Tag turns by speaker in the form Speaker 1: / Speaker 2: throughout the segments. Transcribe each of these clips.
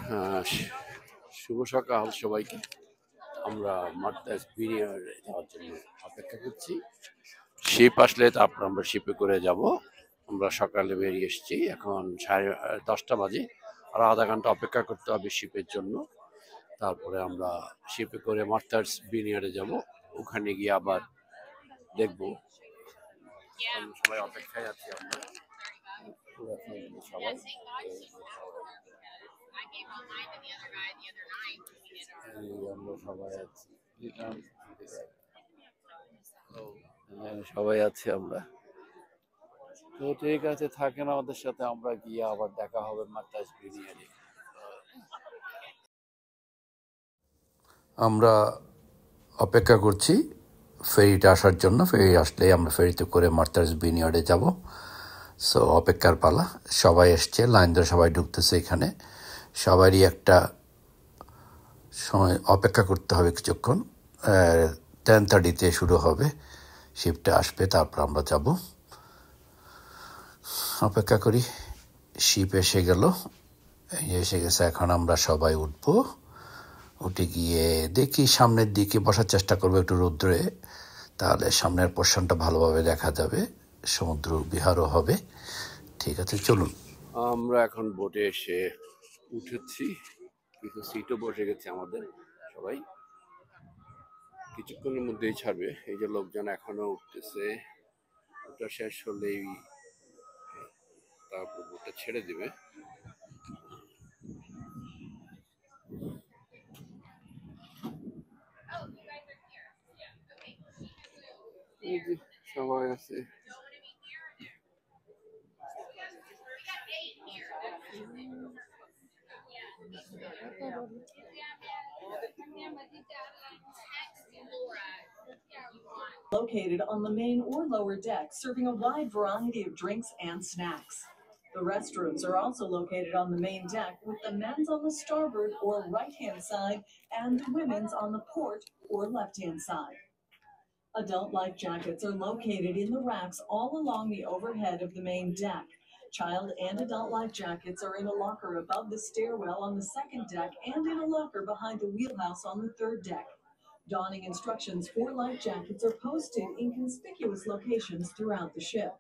Speaker 1: হ্যাঁ, শুভ সকাল সবাইকে। আমরা মার্তাস বিনিয়ার যাওয়ার জন্য অপেক্ষা করছি। শিপ আসলে তারপর আমরা শিপে করে যাব। আমরা সকালে বেরিয়ে এসেছি, এখন 10:30 বাজে। আর আধা ঘন্টা অপেক্ষা করতে হবে শিপের জন্য। তারপরে আমরা শিপে করে মার্তাস বিনিয়ারে যাব। ওখানে গিয়ে আবার দেখবো। সবাই অপেক্ষায় আছি আমরা, সবাই সবাই আছি আমরা। তো ঠিক আছে, থাকেন আমাদের সাথে, আমরা গিয়ে আবার দেখা হবে মার্তাস বিনিয়ারে। আমরা অপেক্ষা করছি ফেরিটা আসার জন্য। ফেরি আসলে আমরা ফেরিতে করে মার্তাস বিনিয়ার্ডে যাব। সো অপেক্ষার পালা। সবাই এসছে, লাইন ধরে সবাই ঢুকতেছে এখানে। সবারই একটা সময় অপেক্ষা করতে হবে কিছুক্ষণ। 10:30-তে শুরু হবে, শিপটা আসবে, তারপর আমরা যাব। অপেক্ষা করি। শিপ এসে গেল, এসে গেছে। এখন আমরা সবাই উঠবো। উঠে গিয়ে দেখি সামনের দিকে বসার চেষ্টা করবো একটু রৌদ্রে, তাহলে সামনের পোর্শনটা ভালোভাবে দেখা যাবে, সমুদ্র বিহারও হবে। ঠিক আছে, চলুন। আমরা এখন বোটে এসে উঠেছি, কিছু সিটও বসে গেছে আমাদের। সবাই কিছুক্ষণের মধ্যেই ছাড়বে। এই যে লোকজন এখনো উঠতেছে, ওটা শেষ হলেই তারপর বোটটা ছেড়ে দিবে। এই যে সবাই আছে।
Speaker 2: Located on the main or lower deck, serving a wide variety of drinks and snacks. The restrooms are also located on the main deck, with the men's on the starboard or right-hand side and the women's on the port or left-hand side. Adult life jackets are located in the racks all along the overhead of the main deck. Child and adult life jackets are in a locker above the stairwell on the second deck and in a locker behind the wheelhouse on the third deck. Donning instructions for life jackets are posted in conspicuous locations throughout the ship.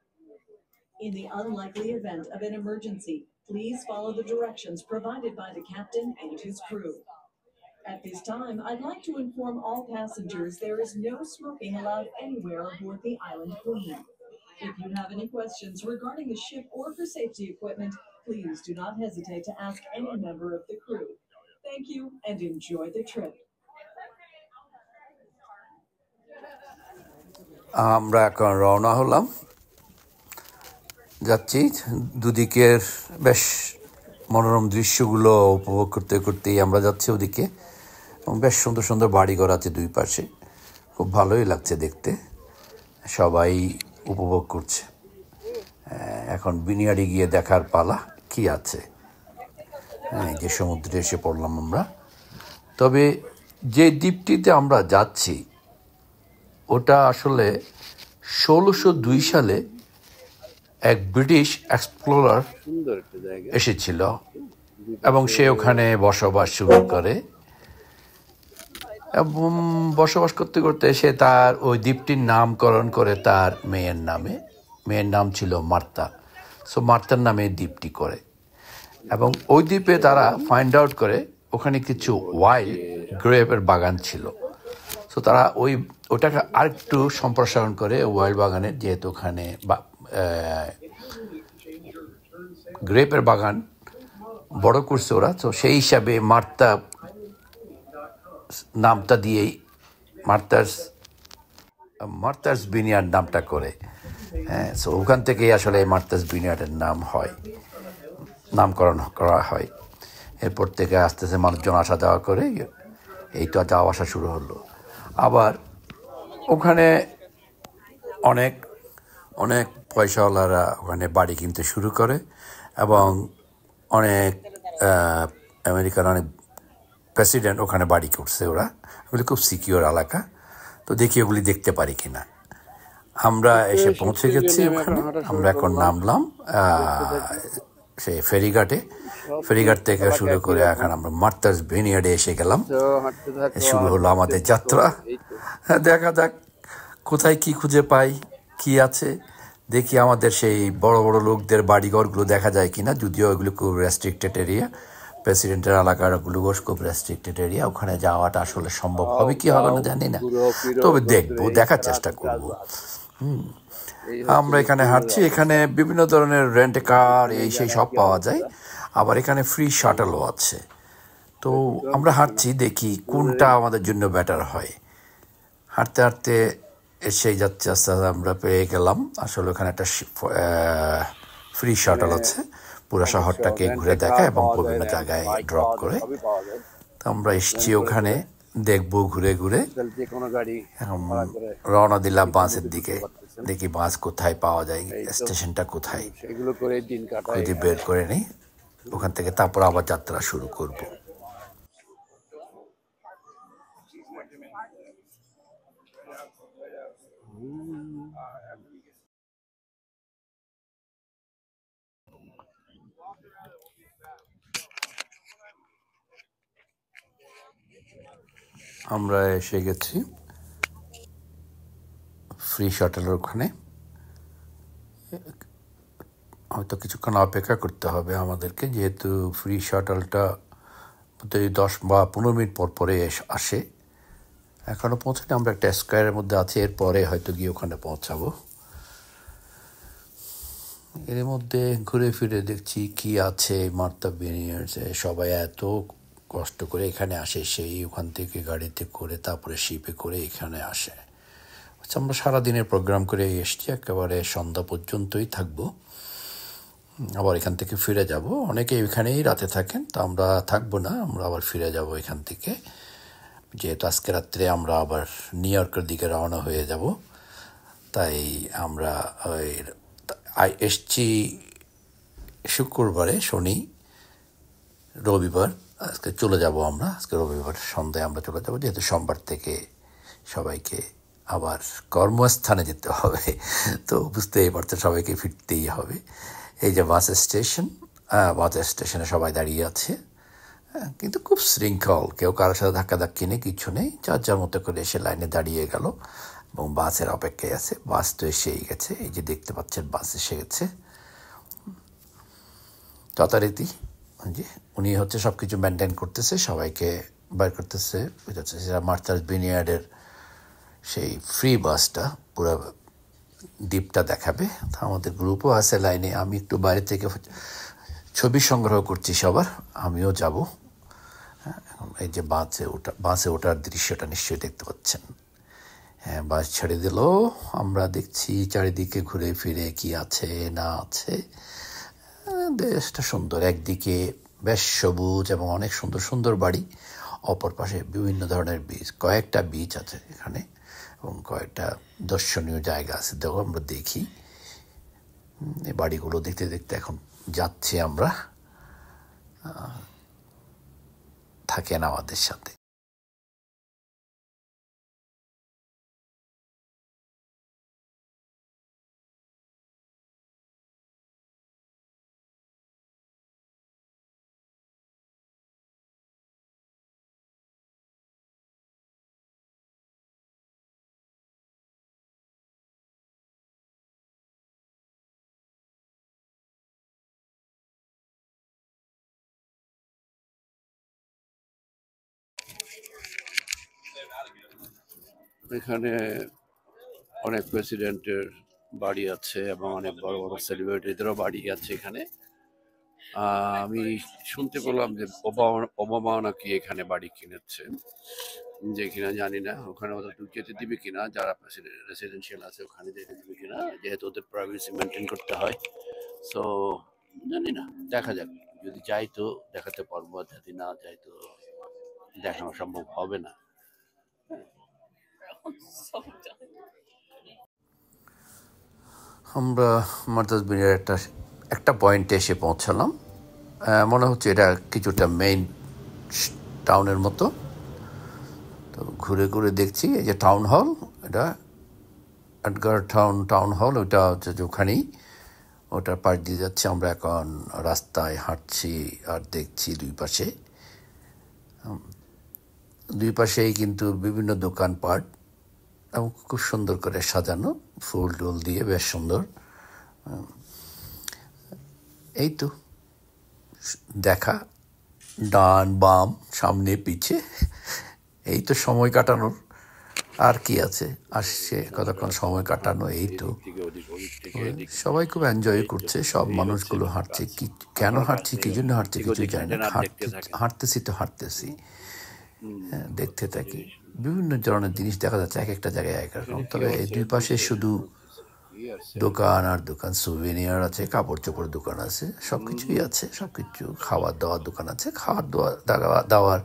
Speaker 2: In the unlikely event of an emergency, please follow the directions provided by the captain and his crew. At this time, I'd like to inform all passengers there is no smoking allowed anywhere aboard the Island Queen. If you have any questions regarding the ship or for safety equipment, please do not hesitate to ask any member of the crew. Thank you and enjoy the trip.
Speaker 1: আমরা এখন রওনা হলাম, যাচ্ছি। দুদিকের বেশ মনোরম দৃশ্যগুলো উপভোগ করতে করতেই আমরা যাচ্ছি ওদিকে। বেশ সুন্দর সুন্দর বাড়িঘর আছে দুই পাশে, খুব ভালোই লাগছে দেখতে। সবাই উপভোগ করছে। এখন বিনিয়ারে গিয়ে দেখার পালা কি আছে। এই যে সমুদ্রে এসে পড়লাম আমরা। তবে যে দ্বীপটিতে আমরা যাচ্ছি ওটা আসলে 1602 সালে এক ব্রিটিশ এক্সপ্লোরার এসেছিল এবং সে ওখানে বসবাস শুরু করে। এবং বসবাস করতে করতে সে তার ওই দ্বীপটির নামকরণ করে তার মেয়ের নামে। মেয়ের নাম ছিল মার্তা। সো মার্তার নামে দ্বীপটি করে। এবং ওই দ্বীপে তারা ফাইন্ড আউট করে ওখানে কিছু ওয়াইল্ড গ্রেপের বাগান ছিল। সো তারা ওটাকে আরেকটু সম্প্রসারণ করে ওয়াইল্ড বাগানের, যেহেতু ওখানে গ্রেপের বাগান বড় করছে ওরা, তো সেই হিসাবে মার্তা নামটা দিয়েই মার্তাস বিনিয়ার্ড নামটা করে। হ্যাঁ, সো ওখান থেকেই আসলে মার্তাস বিনিয়ার্ডের নামকরণ করা হয়। এরপর থেকে আস্তে আস্তে মানুষজন আসা যাওয়া করে, এই তো যাওয়া আসা শুরু হলো। আবার ওখানে অনেক অনেক পয়সাওয়ালারা ওখানে বাড়ি কিনতে শুরু করে এবং অনেক আমেরিকার অনেক প্রেসিডেন্ট ওখানে বাড়ি করছে। ওগুলি খুব সিকিউর এলাকা। তো দেখি ওগুলি দেখতে পারি কিনা। আমরা এসে পৌঁছে গেছি ওখানে। আমরা এখন নামলাম সেই ফেরিঘাটে, ফেরিঘাট থেকে শুরু করে এখন আমরা মার্থাস ভিনিয়ার্ডে এসে গেলাম। শুরু হলো আমাদের যাত্রা। দেখা যাক কোথায় কি খুঁজে পাই, কি আছে দেখি। আমাদের সেই বড় বড় লোকদের বাড়িঘরগুলো দেখা যায় কিনা, যদিও ওইগুলো খুব রেস্ট্রিক্টেড এরিয়া, প্রেসিডেন্টের এলাকারগুলো খুব রেস্ট্রিক্টেড এরিয়া, ওখানে যাওয়াটা আসলে সম্ভব হবে কি হবে না জানি না, তবে দেখবো, দেখার চেষ্টা করবো। আমরা এখানে হাঁটছি, এখানে বিভিন্ন ধরনের রেন্ট কার এই সেই সব পাওয়া যায়, আবার এখানে ফ্রি শাটলও আছে। তো আমরা হাঁটছি, দেখি কোনটা আমাদের জন্য বেটার হয়। হাঁটতে হাঁটতে এসেই যাচ্ছে, আস্তে আস্তে আমরা পেয়ে গেলাম আসলে ওখানে একটা ফ্রি শাটল আছে, পুরো শহরটাকে ঘুরে দেখায় এবং বিভিন্ন জায়গায় ড্রপ করে। তো আমরা এসছি ওখানে, দেখবো ঘুরে ঘুরে। এখন রওনা দিলাম বাসের দিকে, দেখি বাস কোথায় পাওয়া যায়, স্টেশনটা কোথায় খুঁজে বের করে নিই, ওখান থেকে তারপর আবার যাত্রা শুরু করব। আমরা এসে গেছি ফ্রি শাটলের ওখানে। হয়তো কিছুক্ষণ অপেক্ষা করতে হবে আমাদেরকে, যেহেতু ফ্রি শাটলটা 10 বা 15 মিনিট পর পরে আসে। এখনও পৌঁছানি, আমরা একটা স্কোয়ারের মধ্যে আছি, এরপরে হয়তো গিয়ে ওখানে পৌঁছাবো। এর মধ্যে ঘুরে ফিরে দেখছি কি আছে মার্থা ভিনিয়ার্ডসে। সবাই এত কষ্ট করে এখানে আসে, সেই ওখান থেকে গাড়িতে করে তারপরে শিপে করে এখানে আসে। আচ্ছা, আমরা সারাদিনের প্রোগ্রাম করে এসছি, একেবারে সন্ধ্যা পর্যন্তই থাকবো, আবার এখান থেকে ফিরে যাব। অনেকে এখানেই রাতে থাকেন, তো আমরা থাকবো না, আমরা আবার ফিরে যাব এখান থেকে, যেহেতু আজকে রাত্রে আমরা আবার নিউ ইয়র্কের দিকে রওনা হয়ে যাব। তাই আমরা এসছি শুক্রবারে, শনি রবিবার আজকে চলে যাব আমরা। আজকে রবিবার সন্ধ্যায় আমরা চলে যাব, যেহেতু সোমবার থেকে সবাইকে আবার কর্মস্থানে যেতে হবে, তো বুঝতেই পারছেন সবাইকে ফিরতেই হবে। এই যে বাস স্টেশন, বাস স্টেশনে সবাই দাঁড়িয়ে আছে, কিন্তু খুব শৃঙ্খল, কেউ কারোর সাথে ধাক্কাধাক্কি নেই, কিছু নেই, যার যার মতো করে এসে লাইনে দাঁড়িয়ে গেল এবং বাসের অপেক্ষায় আছে। বাস তো এসেই গেছে, এই যে দেখতে পাচ্ছেন বাস এসে গেছে যথারীতি। যে উনি হচ্ছে সব কিছু মেনটেন করতেছে, সবাইকে বের করতেছে, বুঝাচ্ছে। সেটা মার্থাস ভিনিয়ার্ডের সেই ফ্রি বাসটা পুরো দ্বীপটা দেখাবে। তা আমাদের গ্রুপও আছে লাইনে, আমি একটু বাইরে থেকে ছবি সংগ্রহ করছি সবার, আমিও যাব। এই যে বাসে ওঠার দৃশ্যটা নিশ্চয়ই দেখতে পাচ্ছেন। হ্যাঁ, বাস ছেড়ে দিল, আমরা দেখছি চারিদিকে ঘুরে ফিরে কি আছে না আছে। দেশটা সুন্দর, একদিকে বেশ সবুজ এবং অনেক সুন্দর সুন্দর বাড়ি, অপর পাশে বিভিন্ন ধরনের বীচ, কয়েকটা বীচ আছে এখানে এবং কয়েকটা দর্শনীয় জায়গা আছে, দেখো আমরা দেখি। এই বাড়িগুলো দেখতে দেখতে এখন যাচ্ছি আমরা, থাকেন আমাদের সাথে।
Speaker 3: এখানে অনেক প্রেসিডেন্টের বাড়ি আছে এবং অনেক বড় বড় সেলিব্রিটিদেরও বাড়ি আছে এখানে। আমি শুনতে পেলাম যে ওবামাও নাকি এখানে বাড়ি কিনেছেন, যে কিনা জানি না, ওখানে ওদের যেতে দিবে কিনা, যারা রেসিডেন্সিয়াল আছে ওখানে যেতে দিবে কিনা, যেহেতু ওদের প্রাইভেসি মেনটেন করতে হয়। সো জানি না, দেখা যাক, যদি যাই তো দেখাতে পারবো, আর যদি না যাই তো দেখানো সম্ভব হবে না।
Speaker 1: আমরা মার্থাস ভিনিয়ার্ড একটা পয়েন্টে এসে পৌঁছালাম, মনে হচ্ছে এটা কিছুটা মেইন টাউনের মতো। তো ঘুরে ঘুরে দেখছি, এই যে টাউন হল, এটা এডগার টাউন হল, ওইটা হচ্ছে যে ওখানেই ওটার পাশ দিয়ে যাচ্ছি। আমরা এখন রাস্তায় হাঁটছি আর দেখছি দুই পাশেই কিন্তু বিভিন্ন দোকানপাট এবং খুব সুন্দর করে সাজানো, ফুল টুল দিয়ে বেশ সুন্দর। এই তো দেখা, ডান বাম সামনে পিছে, এই তো সময় কাটানোর। আর কি আছে, আসছে কতক্ষণ সময় কাটানো, এই তো। সবাই খুব এনজয় করছে, সব মানুষগুলো হাঁটছে। কি কেন হাঁটছি, কি জন্য হাঁটছে কিছু জানি না, হাঁটতেছি। হ্যাঁ, দেখতে থাকি। বিভিন্ন ধরনের জিনিস দেখা যাচ্ছে, এক একটা জায়গায় এক রকম। তবে এই দুই পাশে শুধু দোকান আর দোকান, সুভেনিয়ার আছে, কাপড় চোপড়ের দোকান আছে, সবকিছুই আছে, সবকিছু। খাবার দাওয়ার দোকান আছে, দাওয়ার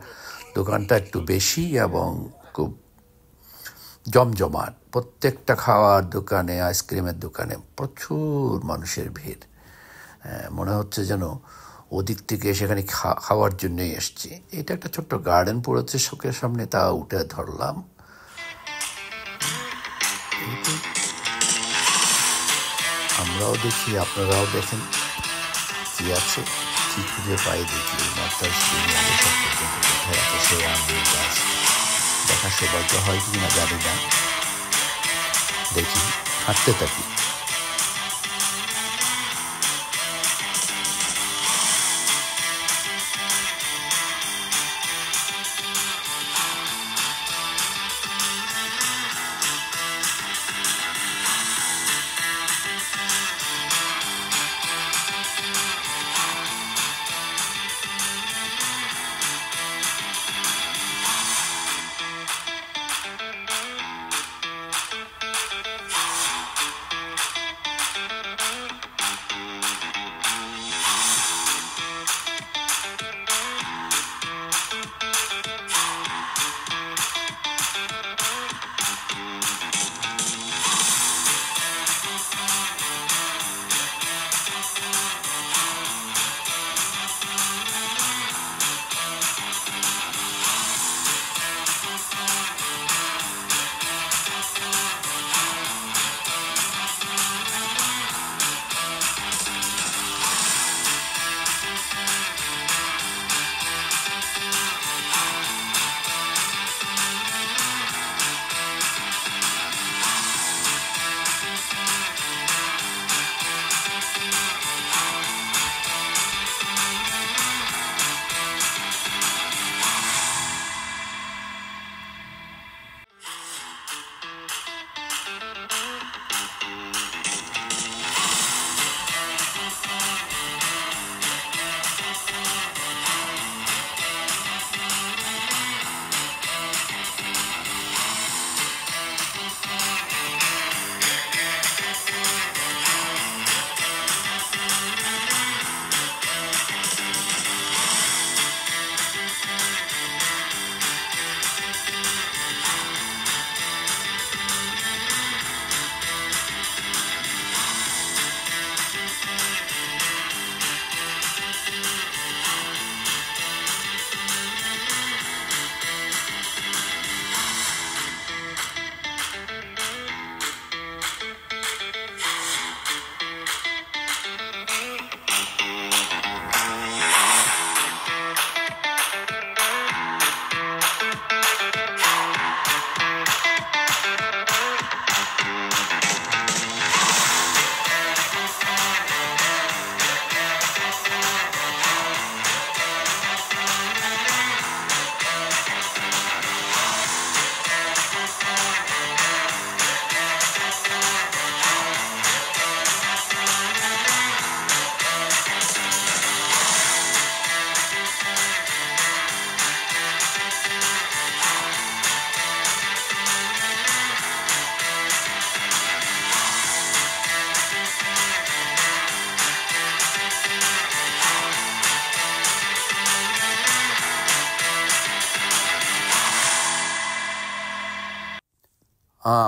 Speaker 1: দোকানটা একটু বেশি এবং খুব জমজমাট। প্রত্যেকটা খাওয়ার দোকানে, আইসক্রিমের দোকানে প্রচুর মানুষের ভিড়। মনে হচ্ছে যেন ওদিক থেকে সেখানে খাওয়ার জন্যই এসছি। এটা একটা ছোট্ট গার্ডেন পড়েছে শোকের সামনে, তা উঠে ধরলাম। আমরাও দেখি, আপনারাও দেখেন কি আছে, কি খুঁজে পাই দেখি। মাত্রার কোথায় আছে সেই আঙ্গুর গাছ, দেখা সৌভাগ্য হয় কি না জানি না। দেখি, হাঁটতে থাকি।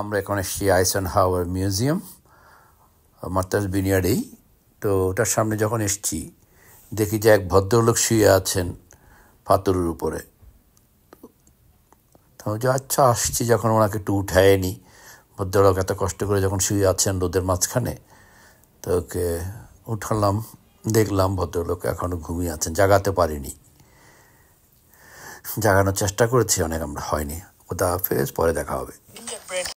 Speaker 1: আমরা এখন এসেছি আইসেনহাওয়ার মিউজিয়াম, মার্থাস ভিনিয়ার্ডেই। তো ওটার সামনে যখন এসেছি, দেখি যে এক ভদ্রলোক শুয়ে আছেন পাথরের উপরে। তো যে আচ্ছা, আসছি যখন ওনাকে একটু উঠায় নি। ভদ্রলোক এত কষ্ট করে যখন শুয়ে আছেন রোদের মাঝখানে, তো ওকে উঠালাম, দেখলাম ভদ্রলোক এখনও ঘুমিয়ে আছেন, জাগাতে পারিনি, জাগানোর চেষ্টা করেছি অনেক, আমরা হয়নি। খোদা হাফেজ, পরে দেখা হবে।